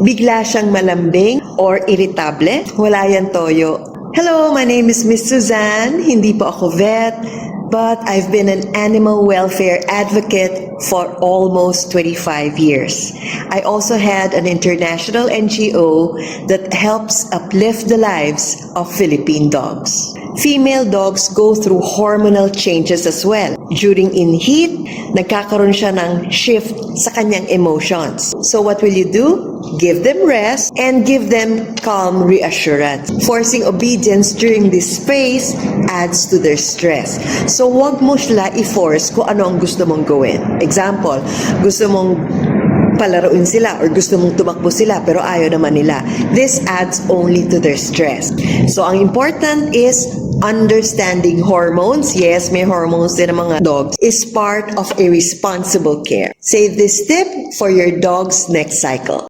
bigla siyang malambing or irritable. Wala yan, Toyo. Hello, my name is Miss Suzanne. Hindi po ako vet, but I've been an animal welfare advocate for almost 25 years. I also had an international NGO that helps uplift the lives of Philippine dogs. Female dogs go through hormonal changes as well. During in heat, nagkakaroon siya ng shift sa kanyang emotions. So what will you do? Give them rest and give them calm reassurance. Forcing obedience during this phase adds to their stress. So wag mo sila i-force kung ano ang gusto mong gawin. Example, gusto mong palaruin sila or gusto mong tumakbo sila pero ayaw naman nila. This adds only to their stress. So ang important is understanding hormones. Yes, may hormones din ang mga dogs. Is part of a responsible care. Save this tip for your dog's next cycle.